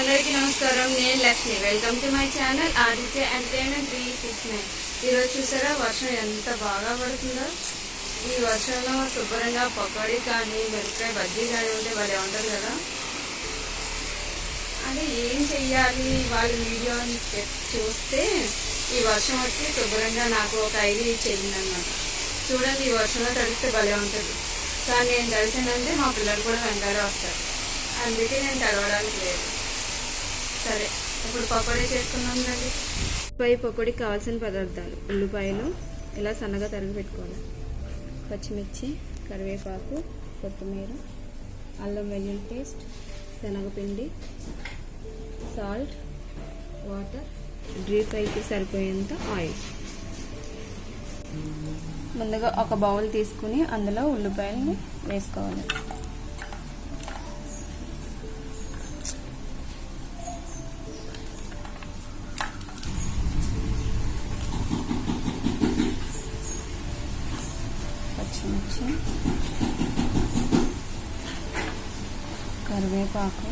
అందరికీ నమస్కారం. నేను Lakshmi. Welcome to my channel Aditya entertainment 369. ఈరోజు చూసారా వర్షం ఎంత బాగా పడుతుందో. ఈ వర్షంలో శుభ్రంగా పకోడీ కానీ మిరపకాయ బజ్జీ కానీ ఉంటే భలే ఉంటుంది కదా. అది ఏం చెయ్యాలి వాళ్ళ వీడియో చూస్తే ఈ వర్షం వచ్చి శుభ్రంగా నాకు ఒక ఐడియా చెయ్యింది అన్నమాట. చూడండి, ఈ వర్షంలో తడిస్తే భలే ఉంటుంది. కానీ నేను తడిసానంటే మా పిల్లలు కూడా వెంటనే వస్తారు, అందుకే నేను తడవడానికి లేదు. సరే, ఇప్పుడు పకోడీ చేసుకున్నాం రండి. పకోడీకి కావాల్సిన పదార్థాలు: ఉల్లిపాయలు ఇలా సన్నగా తరిగి పెట్టుకోవాలి, పచ్చిమిర్చి, కరివేపాకు, కొత్తిమీర, అల్లం వెల్లుల్లి పేస్ట్, శనగపిండి, సాల్ట్, వాటర్, డీప్ ఫ్రైకి సరిపోయేంత ఆయిల్. ముందుగా ఒక బౌల్ తీసుకుని అందులో ఉల్లిపాయలని వేసుకోవాలి. పచ్చిమిర్చి, కరివేపాకు,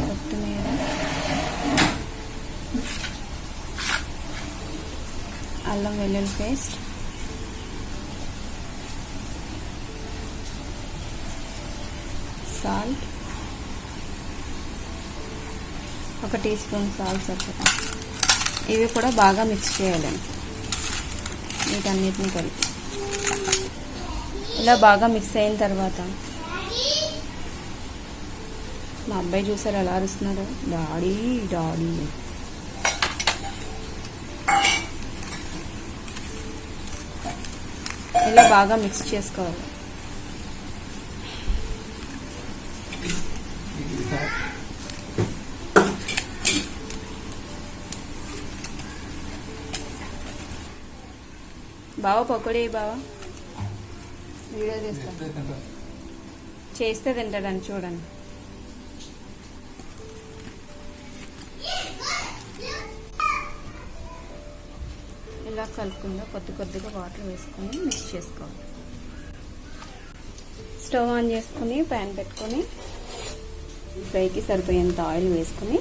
కొత్తిమీర, అల్లం వెల్లుల్లి paste, salt, 1 teaspoon salt సరిపోతుంది. ఇవి కూడా బాగా మిక్స్ చేయాలండి. వీటన్నిటిని కలిపి ఇలా బాగా మిక్స్ అయిన తర్వాత మా అబ్బాయి చూసారు ఎలా అరుస్తున్నారు, డాడీ డాడీ. ఇలా బాగా మిక్స్ చేసుకోవాలి. బావ పకోడీ, బావ వీడియో చేస్తే తింటాడని చూడండి. ఇలా కలుపుకుందా కొద్దిగా వాటర్ వేసుకొని మిక్స్ చేసుకోవాలి. స్టవ్ ఆన్ చేసుకుని ప్యాన్ పెట్టుకొని ఫ్రైకి సరిపోయేంత ఆయిల్ వేసుకుని,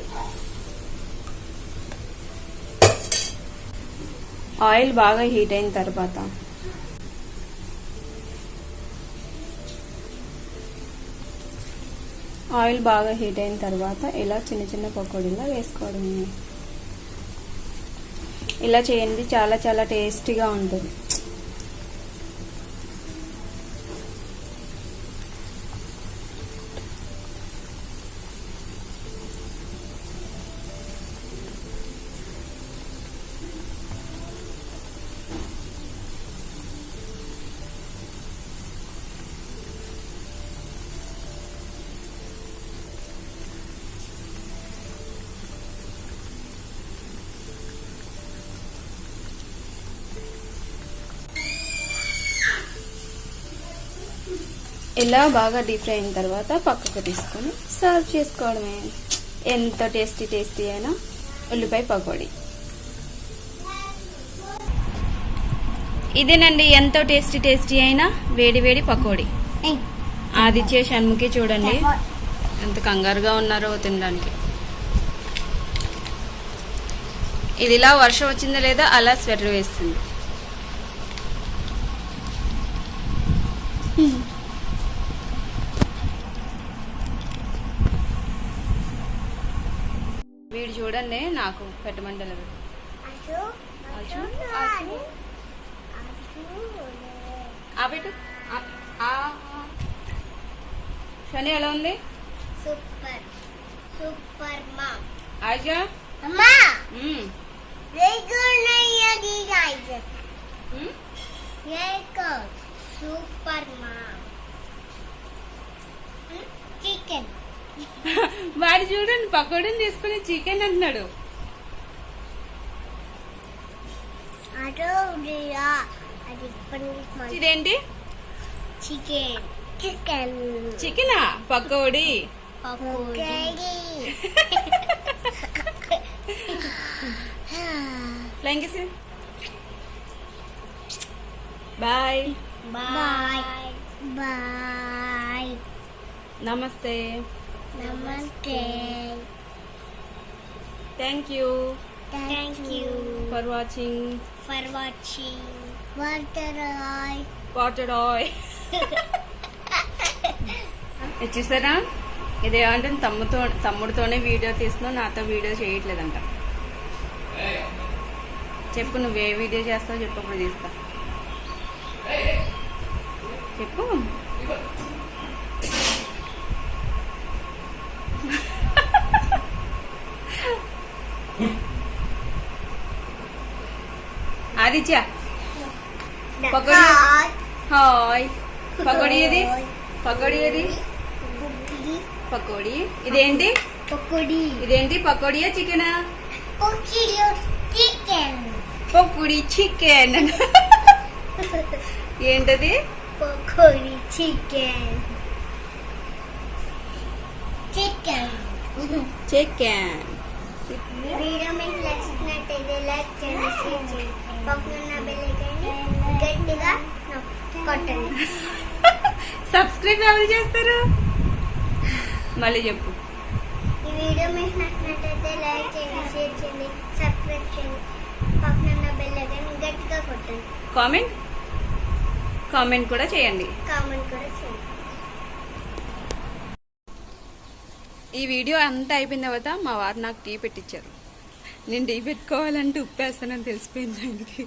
ఆయిల్ బాగా హీట్ అయిన తర్వాత ఇలా చిన్న పకోడీలా వేసుకోవడం. ఇలా చేయండి, చాలా చాలా టేస్టీగా ఉంటుంది. ఇలా బాగా డీప్ ఫ్రై అయిన తర్వాత పక్కకు తీసుకొని సర్వ్ చేసుకోవడమే. ఎంతో టేస్టీ అయిన ఉల్లిపాయ పకోడీ. ఇదేనండి ఎంతో టేస్టీ అయిన వేడి పకోడీ. ఆదిత్య షణ్ముఖి చూడండి ఎంత కంగారుగా ఉన్నారో తినడానికి. ఇది ఇలా వర్షం వచ్చిందో లేదో అలా స్వెటర్ వేస్తుంది. వీడు చూడండి నాకు పెట్టమంటలేదు. శని ఎలా ఉంది? సూపర్ మా ఆజా అమ్మా సూపర్ మా చికెన్. వాడు చూడండి పకోడీని తీసుకుని చికెన్ అంటున్నాడు. ఇదేంటి? చికెనా? Pakoda. Flying kiss. Bye. Bye. Bye. నమస్తే. నమస్తే. Thank you thank you for watching for watching water ఆయ్. Water oil. ఇది చూసారా, ఇది ఏమంటే తమ్ముడితోనే వీడియో తీస్తున్నావు, నాతో వీడియో చేయట్లేదంట. చెప్పు, నువ్వే వీడియో చేస్తావు చెప్పు, అప్పుడు తీస్తా. చెప్పు. ఆదిత్య పకోడీ. హాయ్. పకోడీ ఏది? పకోడీ ఏది? పకోడీ. ఇదేంటి? పకోడీ. ఇదేంటి? పకోడీయా చికెనా? చికెన్. పకోడీ చికెన్. ఏంటది? Pakodi chicken. Chicken. Chicken. Video మీకు నచ్చినట్టయితే లైక్ చేయండి, షేర్ చేయండి, పక్కన బెల్ ఐకాన్ని గట్టిగా కొట్టండి. సబ్స్క్రైబ్ ఎవరు చేస్తారు? మళ్ళీ చెప్పు. ఈ వీడియో మీకు నచ్చినట్టయితే లైక్ చేయండి, షేర్ చేయండి, సబ్స్క్రైబ్ చేయండి, పక్కన బెల్ ఐకాన్ని గట్టిగా కొట్టండి. కామెంట్ కూడా చేయండి. కామెంట్ కూడా చేయండి. ఈ వీడియో అంతా అయిపోయిన తర్వాత మా వారు నాకు టీ పెట్టించారు. నేను టీ పెట్టుకోవాలంటే ఉప్పు వేస్తానని తెలిసిపోయింది ఆయనకి.